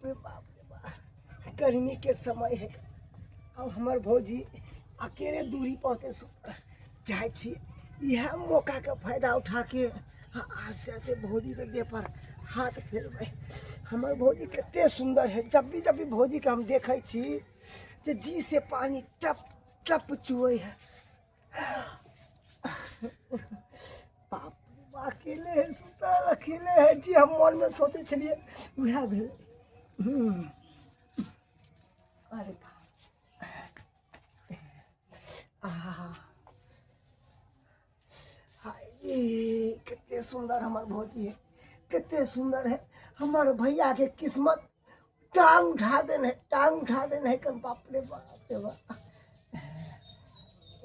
रे बाप रे बाप, गर्मी के समय है। अब हमार भौजी अकेले दूरी पहुँचे जाए छी, यह मौका का फायदा उठा के आज से भौजी के देह पर हाथ फेरबे। हमार भौजी कितने सुंदर है। जब भी भौजी के हम देखे छी जे जी से पानी टप टप चुए है। बाप अकेले है, सुतल अकेले है जी। हम मन में सोचे छलिए वह भेल। अरे कितने सुंदर हमार भौजी है, कितने सुंदर है। हमारे भैया के किस्मत टांग उठा देने है, टांग उठा देने है। कल बाप रे बाप रे बाप,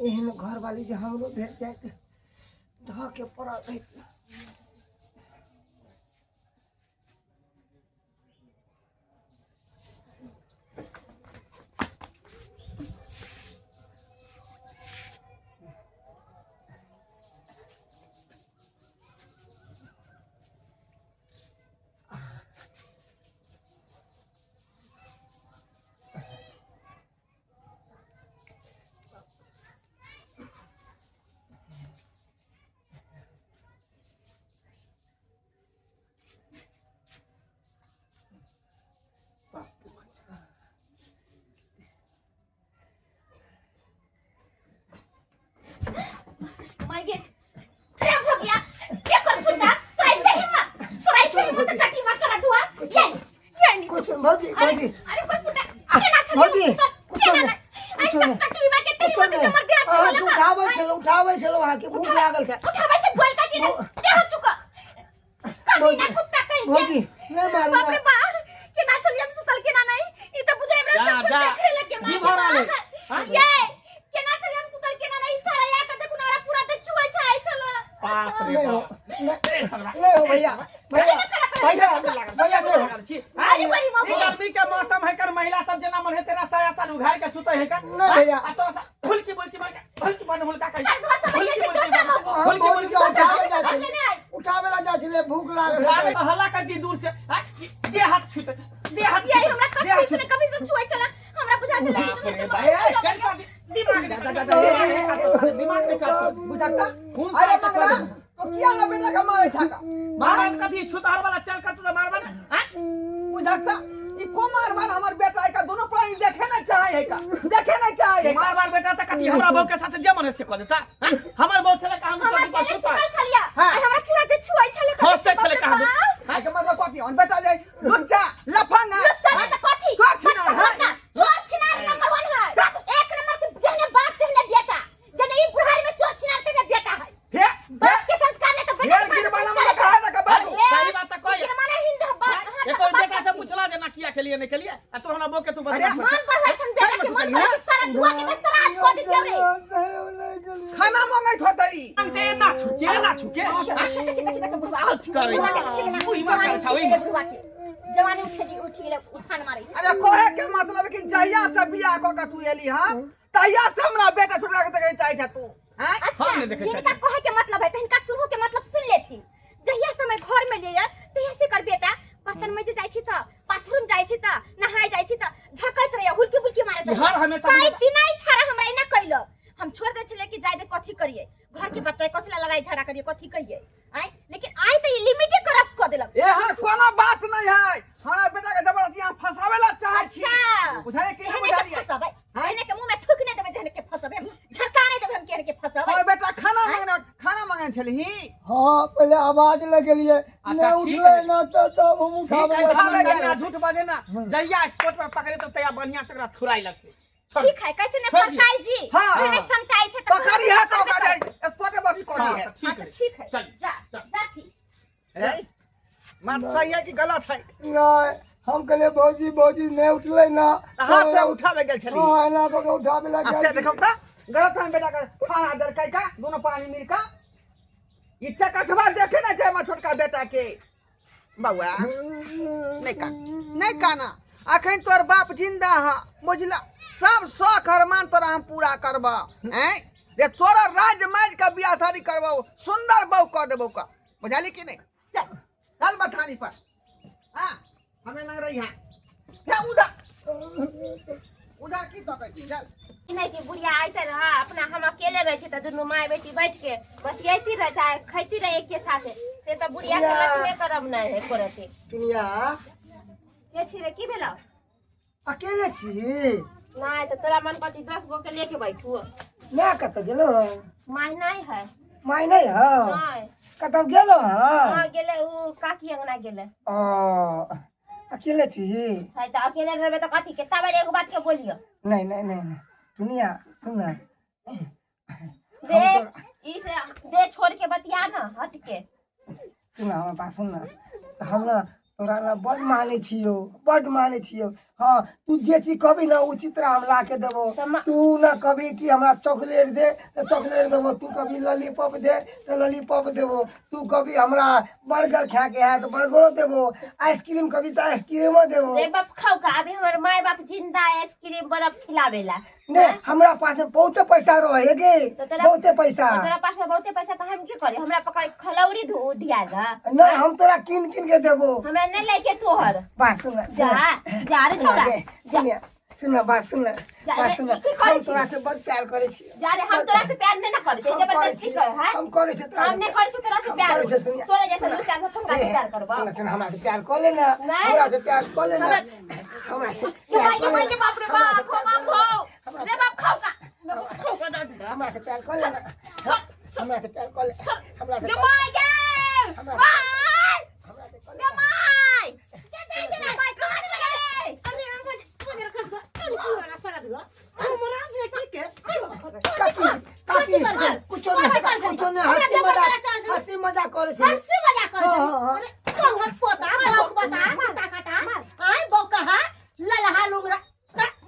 एहन घर वाली जो हम लोग भेज जाए ढह के पड़ा रही। भौजी भौजी भौजी उठावे चलो वहाँ के भूख लागल था। भौजी नहीं मारू केना चली हम सुतल केना नहीं ई त बुझाइ हमरा सब कुछ देखे लगे मार ये केना चली हम सुतल केना नहीं छोड़ा या कते कुनारा पूरा त छुए छाई चलो बाप रे बाप नहीं हो भैया भैया भैया भैया अरे बड़ी मां गर्मी के मौसम है कर महिला सब जना मन है तेरा साया साल उघार के सुते है कर नहीं भैया आ तोरा सा फुल की बोल की मार फुल की मन हुलका कहि उठावे ला जा छले भूख लागल है हल्ला कर दी दूर से दे हाथ छूटे दे हाथ ये हमरा कभी से कभी से छुए चला हमरा बुझा चला दिमाग से कर बुझाता। अरे मंगला तो किया ना बेटा का मारे छाका मार कथी छुतार वाला चल कर तो मारबा ना हैं बुझाता। ई को मारबार हमर बेटा है का दोनों प्राणी देखे ना चाहे है का देखे ना चाहे है मार मार बेटा त कथी हमरा बहू के साथ जमन से कर देता हमर बहू छले का हम हमरा पर के छुपा सुतल छलिया हमरा पूरा ते छुए छले हंसते छले का है के मतलब कथी on बेटा जाय लुच्चा लफंगा लुच्चा नहीं तो कथी चोर छिनार नंबर 1 है एक नंबर के जने बाप तेने बेटा जने ई बुढ़ारी में चोर छिनार तेने बेटा है हे बाप के संस्कार ने तो बेटा हे गिरवाला में कहा था का बाबू सही बात है कोई माने हिंद बात एक और बेटा से पूछला जे ना किया के लिए नहीं के लिए आ तो हमरा बहू के तू बता मन पर है छन बेटा के मन पर सारा दुआ के श्राद्ध को दियो रे खाना मांगत होतई अंते ना छुके आज करे कोई बात छावी जवानी उठी गेले उठान मारै छै। अरे कोहे के मतलब कि जहिया से बियाह क के तू एली हां तहिया से हमरा बेटा छोटा के देखे चाहे छ तू हैं। अच्छा इनका कहे के मतलब है त इनका शुरू के मतलब सुन लेथिन। जहिया से मैं घर में लिया तहिया से कर बेटा बर्तन में जे जाय छी त बाथरूम जाय छी त नहाय जाय छी त झकैत रहे हुलकी हुलकी मारत रहे हर हमेशा काई दिनाई छारा हमरा इना कइलो हम छोड़ दे छले कि जाय दे कथी करिए घर के बच्चा कथी ला लड़ाई झगड़ा करिए कथी कहिए आई लेकिन आई त लिमिटेड क्रॉस क देलक। एहन कोनो बात नहीं है हमरा बेटा के जबरदस्ती हम फसावेला चाहे छी बुझाए कि नहीं बुझालिए फसाबै एने के मुंह में थूक नहीं देबे जने के फसाबै झरका नहीं देबे हम केने के फसाबै। हमर बेटा खाना मांगन छली ही हाँ पहले आवाज लगेलिए अच्छा, नहीं ठीक उठले है। ना तो हम उठावे ना झूठ बाजे ना जहिया स्पॉट पर पकड़े तो तया बढ़िया से एकरा थुराई लगते ठीक है कैसे ने फटकाई जी हाँ। नहीं समटाई छै त पकड़ी है तो का जाए स्पॉट बस कोनी है। ठीक है चल जा जा थी रे बात सही है कि गलत है। नहीं हम कहले भौजी भौजी नहीं उठले ना हाथ से उठावे गेल छली हाँ ना को उठावे लगा अच्छा देखो त गलत है बेटा का खाना दर कई का दोनों पानी मिल का इच्छा कठवा देखे ना चाहे छोटका बेटा के बउआ नहीं काना अखन तोर बाप जिंदा है बुझला सब शौक अरमान तोरा हम पूरा करबा हैं रे तोरा राज माज का बियाह शादी करबो सुंदर बहू क देबो का बुझाली कि नहीं चल चल बथानी पर हां हमें लग रही है उड़ा की तो कहती चल नहीं कि बुढ़िया ऐसे रहा अपना हम अकेले रहे थे तो दोनों माँ बेटी बैठ के बतियाती रहे चाहे खैती रहे एक के साथ से तो बुढ़िया के लक्ष्मी करम नहीं है करते दुनिया के छिरे की भेला अकेले छी नहीं तो तोरा मन पति 10 गो के लेके बैठू ना कत गेलो माय नहीं है माय नहीं है नहीं कत गेलो हां गेले उ काकी अंगना गेले अकेले छी है तो अकेले रहबे तो कथी के तब एगो बात के बोलियो नहीं नहीं नहीं दुनिया सुन दे इसे दे छोड़ के बतिया ना हट के सुन हमर बात सुन हम ना तोरा ना बड़ माने छियो हाँ तू जे चीज कभी ना उचित हम ला के देबो तू ना कभी कि हमरा चॉकलेट दे तो चॉकलेट देबो तू कभी लॉलीपॉप दे तो लॉलीपॉप देबो तू कभी हमरा बर्गर खा के है तो बर्गरो देबो आइसक्रीम कभी तो आइसक्रीमो देबो रे बाप खाओ का अभी हमर माय बाप जिंदा आइसक्रीम बर्फ खिलावेला ने हमरा पास में बहुते पैसा रहे गे बहुते पैसा तोरा पास में बहुते पैसा तो हम की करे हमरा पकड़ खलौरी धो दिया जा नहीं हम तोरा किन के देबो हमरा नहीं लेके तोहर बात सुन जा जा रे छोड़ा सुनिया सुन बात सुन हम तोरा से बहुत प्यार करे छी जा रे हम तोरा से प्यार नहीं ना करे जबरदस्ती कर है हम करे छी तोरा हम नहीं करे छी तोरा से प्यार तोरा जैसे दो चार तुम का प्यार करबा सुन सुन हमरा से प्यार कर लेना हमरा से प्यार कर लेना हमरा से ये बाप रे बाप हो रे बाप खाओ का हमरा से प्यार कर लेना हमरा से प्यार कर ले हमरा से जमाई के बाय जमाई के ना बाय कहां चले अरे हम खस गो पूरा सारा दो हमरा बेटी के काकी कुछ नहीं हंसी मजाक करे छी हंसी मजाक करे अरे कौन हट पोता बाप बता काटा आय बौका ललहा लुंगरा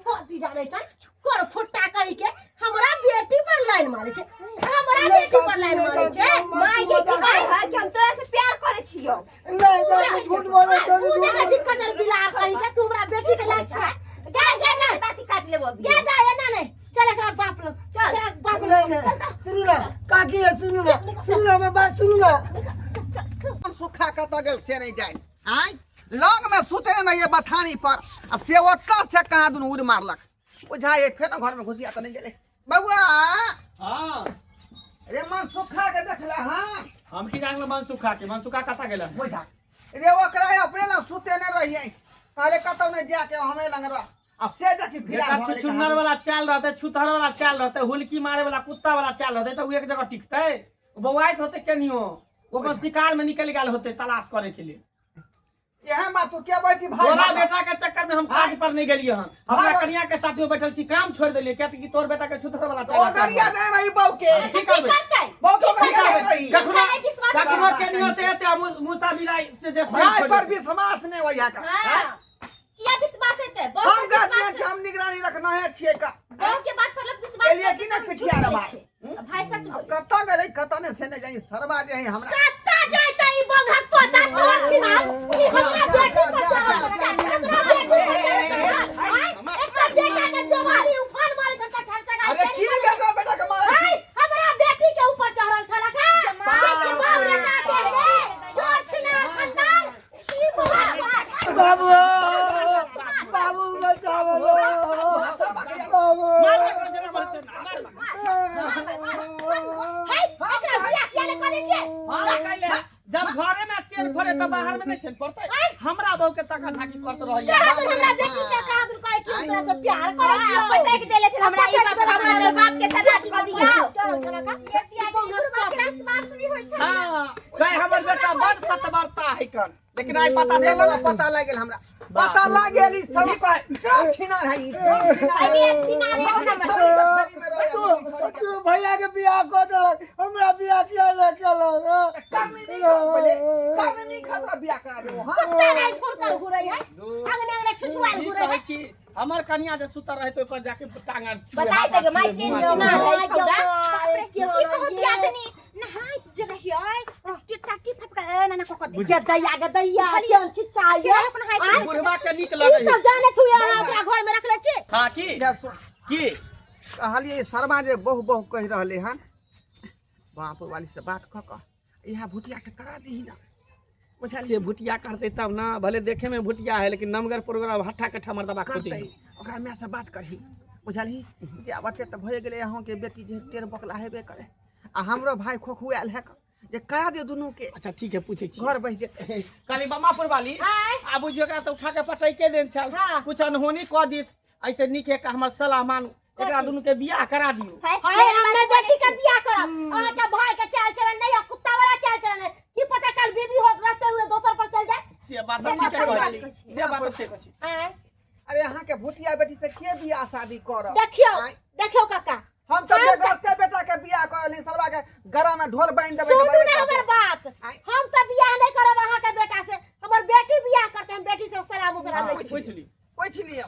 बोती जाने का कर फुट्टा कहि के हमरा बेटी पर लाइन मारे छे हमरा बेटी पर लाइन मारे छे माय के की भाई है कि हम तोरा से प्यार करे छियो नहीं तो झूठ बोले छोड़ी तू देखा छी कदर बिलार कहि के तू हमरा बेटी के लाग छे गे ना ताती काट लेबो गे दा ये ना नहीं चल एकरा बाप लो चल एकरा बाप लो नहीं सुनु ना काकी सुनु ना मैं बात सुनु ना सुखा कत गेल से नहीं जाए आय लंग में सुते नहीं बथानी पर आ से ओतला से कहां दुन उड़ मारलक बुझा एक फेर घर में घुसिया त नहीं गेले बउआ हां रे मन सुखा के देखला हां हम की जान मन सुखा कता गेला बुझा रे ओकरा अपने ना सुते न रहिए पहले कतौ ने जाके हमें लंग रहा आ से देखी फिरा छुछुन्नर वाला चाल रहते छुतहर वाला चाल रहते हुलकी मारे वाला कुत्ता वाला चाल रहते तो एक जगह टिकते बौआइत होते केनियो वो शिकार में निकल गए होते तलाश करे के लिए यह बात तो क्या बात भाई तोरा बेटा के चक्कर में हम काज पर नहीं गेलिए हन अपना कन्या के साथ में बैठल छी काम छोड़ देलिए क्या कि तोर बेटा के छुतहर वाला चाल ओ गरिया दे रही बहू के की करबे बहू को गरिया दे रही कखनो केनियो से एते मूसा बिलाई से जे भाई पर विश्वास नहीं होया का किया विश्वास है हम गार्जियन के हम निगरानी रखना है छिए का बहू के बात पर लोग विश्वास एलिए की ना पिठिया रे भाई भाई सच बोल कत्ता गए कत्ता ने से नहीं जाई सरबा जे हमरा कत्ता जाता ई बंघा पोता छोड़ छी ना ई हमरा बेटी पर हमरा बेटा के जवानी उफान मारे त ठर सगा अरे की बेटा के मारे हमरा बेटी के ऊपर चढ़ल छला का भाई के बाप लगा दे रे छोड़ छी ना खंदान ई बाबू बाबू बचाओ बाबू हाय एकरा बियाह किया ले करे छे जब घरे में शेर फरे तो बाहर में नहीं चल पड़ता हमरा बहू के तका थाकी करत रहिए हमरा बेटी के कहा दूर कहे कि हमरा से प्यार करे छी पटक देले छे हमरा ई बात हमर बाप के साथ कर दिया विश्वास नहीं होय छे हां कहे हमर बेटा बड़ सतबरता है कन लेकिन आई पता नहीं वाला पता लग गेल हमरा पता लग गेल ई सब सब छिना रही तू भैया के बियाह कर देलक हमरा बियाह किया न केलक करने नहीं खतरा बियाह करा देबो हां कुत्ता नहीं छोड़ कर घुरै है अंगने अंगने छुछुआल घुरै है छी हमर कन्या जे सुतर रहे तो पर जाके टांगा बताई दे के माई के ना है छौड़ा की कहत दियादनी नहाय जगह हिय टिकटाक फटका ना को दे के दैया केन छी चाहिए अपन हाय बुढ़वा के निक लगे ई सब जाने छुया ओकरा घर में रखले छी हां की कहलिए शर्मा जे बहु बहु कह रहले हन बाप वाली से बात क क इहा भुटिया से करा दी ना बुझलिए से भुटिया करते तब ना, भले देखे में भुटिया है लेकिन नमगर प्रोग्राम हट्ठा कट्ठा मर्दबा खोजे। करतै ओकरा मैं से बात करही बुझलही जे आब एते त भए गेलै अहाँ के बेटी जे टेर बकला हेबे करे आ हमरो भाई खोखुआल है जे करा दे दुनू के अच्छा ठीक है, पूछे छी घर बैठ जेतै काली बम्मापुर वाली आय। आ बुझियो एकरा तो उठा के पटै के देन छल, हाँ। कुछ अनहोनी क दित, ऐसे नीक है हमर सलाह मान, एकरा दुनू के बियाह करा दियो। हाय हमने बेटी के बियाह करब अहाँ के भाई के चाल चलन नहीं है, कुत्ता वाला चाल चलन है। की पता कल बीबी हो रहते हुए दोसर पर चल जाए। से बात से ठीक है बात कहै छी, ठीक से बात से कहै छी। आय अरे अहाँ के भुटिया बेटी से के बियाह शादी करब देखियो आय। देखियो काका हम तो बेगरते बेटा के बियाह करली सरवा के गरा में ढोल बांध देबै सुनू बड़े ना करतै। हमर बात, आय। हम तो बियाह नहीं करब अहाँ के बेटा से, हमर बेटी बियाह करते हम बेटी से सलाम उसलाम नहीं पूछ ली पूछ लियो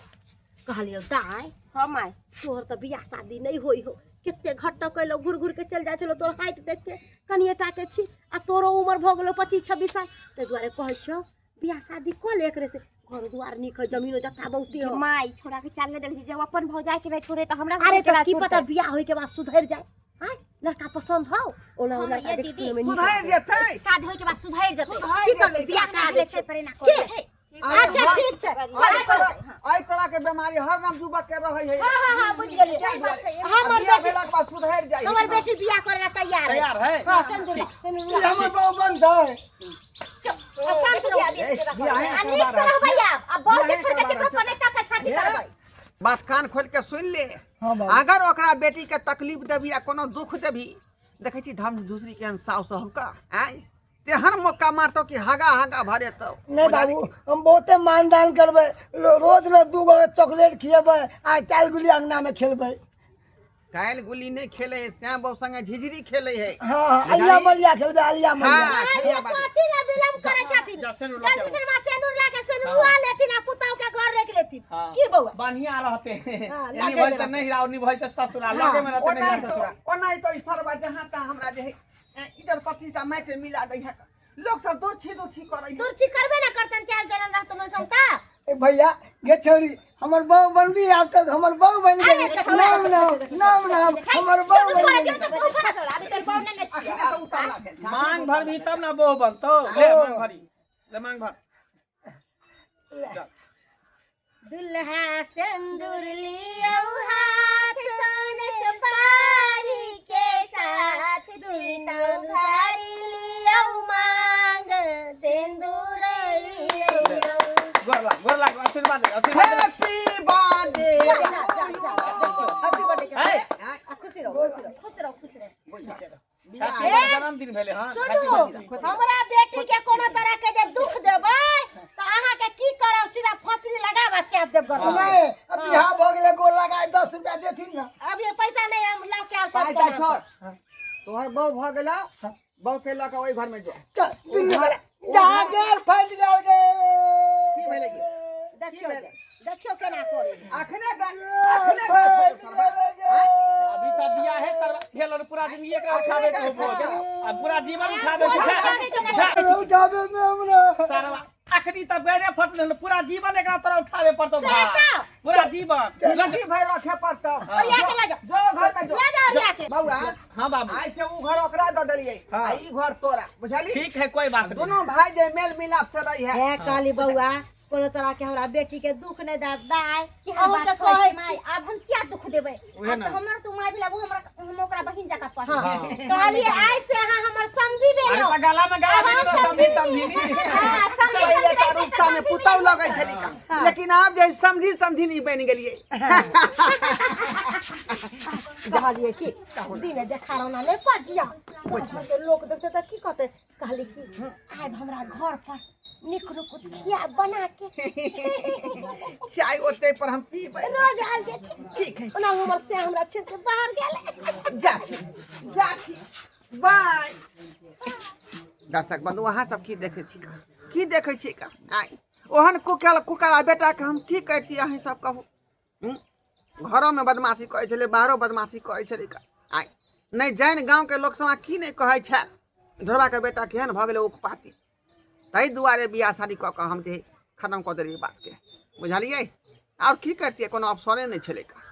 कहलियो दाई हम आय तोहर तो बियाह शादी नहीं होई हो, कितने घट्टा कैलो घुर घुर के चल जाय छलो, तोर हाइट देख के कनिए टाके छी आ तोरो उम्र भ गेलो 25-26 साल, ते दुआरे कहै छौ बियाह शादी क ले एकरे से, घर दुआर निक है, जमीनो जत्ता बहुते हो। माई छोड़ा के चाल में देख जब अपन भौजाई के भाई छोड़े तो हमरा अरे तो की पता बियाह होई के बाद सुधर जाए, हां लड़का पसंद हो ओला हाँ, ओला ये देख दीदी, सुने में सुधार जेतै शादी होय के बाद सुधर जते सुधर की करबे जेतै, बियाह करा दे छै परे ना के? करे छै। अच्छा ठीक छै आई तरह के बीमारी हर नाम युवक के रहै है हां हां बुझ गेलिए हमर बियाह बेटी भेला के बाद सुधर जाइ हमर बेटी बियाह करे ला तैयार तैयार है? हां सिंदूर ये हमर बाबू बंद है। अब शांत रहो बियाह है आ नीक से रह भैया, अब बहुत के छोड़ के केकरो पर नहीं ताका छाती करबै। बात कान खोल के सुन ले हाँ बाबू। अगर ओकरा बेटी के तकलीफ देबी या कोनो दुख देबी देखै छी धम दूसरी के साउस हमका आय तेहन मौका मारतो कि हगा हगा भरे तो नहीं बाबू हम बहुते मानदान करबे, रोज रोज 2 गो चॉकलेट खिएबे, आ टाइल गुली अंगना में खेलबे। कायल गुली नहीं खेले श्याम बाबू संगे झिझरी खेले है हाँ अलिया मलिया खेलबे, अलिया मलिया। हाँ, ये कोची ना विलंब करे छथिन जा सेनुर जल्दी से मा सेनुर लाके सेनुर ला लेथिन आ पुताऊ के घर रख लेथिन हाँ। की बउआ बढ़िया रहते हैं, हाँ, यानी लगे भाई तो रहते। नहीं राव नहीं भाई तो ससुराल लगे में रहते नहीं ससुराल। ओनाई तो सरवा जहां ता हमरा जे है इधर पति ता माटे मिला दई है लोग सब दूर छी करे दूर छी करबे ना करतन चाल चलन रहत न समता ए भैया गे छोरी हमर बहू बनबी, आब तक हमर बहू बन गेली। नाम नाम नाम नाम हमर बहू बन करे गेली। तो बहुत फरक होला, अभी तोर बाउन नहीं अखने छियै। से उतार लागे मांग भर भी तब ना बोह बनतो, ले मांग भरी, ले मांग भर। दुल्हा सिंदूर लियो हाथ सोने सुपारी के साथ सीता उधारी लियो मांग सिंदूर लियो गोर लाग आशीर्वाद आशीर्वाद। हैप्पी बर्थडे हैप्पी बर्थडे है खुशी रहो खुश रहो खुश रहो जन्मदिन भेले हां। सुनू हमरा बेटी के कोनो तरह के जे दुख देबै त अहाँ के की करब, सीधा फसरी लगाबा चाप देब घर में। नहीं अब बिहार भ गेले, गोल लगाए 10 रुपया देथिन ना। अब ये पैसा नहीं हम ला के पाई सब ता करब। छोड़ तोहर बहु भ गेला बहु के लक ओई घर में जो चल दिन में जा गेल फट गेल गे। की भेले की देखियो देखियो केना करे अखने घर सरवा अभी तो दिया है सर भेल और पूरा जिंदगी एकरा उठावे के हो अब पूरा जीवन उठावे के उठाबे में हमरा सरवा अखनी तक गरे फटल पूरा जीवन एकरा तरह उठावे पड़तो भाई, सेटा। पूरा जीवन। लगी भाई रखे पड़तो और या के ला जो घर में जो ला जाओ जाके बउआ हां बाबू आई से ऊ घर ओकरा द देलिए हाँ। आ ई घर तोरा बुझली ठीक है कोई बात नहीं। दोनों भाई जे मेल मिलाप से रही है हे काली बउआ कोनो तरह के हमरा बेटी के दुख नहीं दे दाई कि हम अहूँ बात के कहै कहै छी माई, अब हम क्या दुख देबै? उहे अब ना। तो हमरा तू माई भी लागू, हमरा हम ओकरा बहिन जका हाँ। पसंद। कहलिए आई से अहाँ हमर समझी अरे बेनो तो गला में गला में तो समझी हां समझे पहले का रुस्ता में पुतौ लगे छली का लेकिन आप जे समझी समझी नहीं बन गेलिए कहलिए कि दिन देखा रहो ना ले पजिया तो लोग देखते त की कहते कहली कि आइ हमरा घर पर निक रुक खिया बना के चाय ओते पर हम पीबै रोज आल जे ठीक है ओना हमर से हमरा छोड़ के बाहर गेले जाछी बाय दर्शक बंधु अहाँ सब की देखे छी का आई ओहन कुकला बेटा के हम ठीक कहती अहीं सब कहू घरों में बदमाशी करे छले बाहरों बदमाशी करे छले का आई नहीं जान गांव के लोग सब की नहीं कहे छै ढोरबा के बेटा केहन भ गेले उकपाती तई दुआरे बियाह शादी क के हम जे खत्म क देलिए बात के बुझलिए और की करतिए कोनो अफसरे नहीं छले का।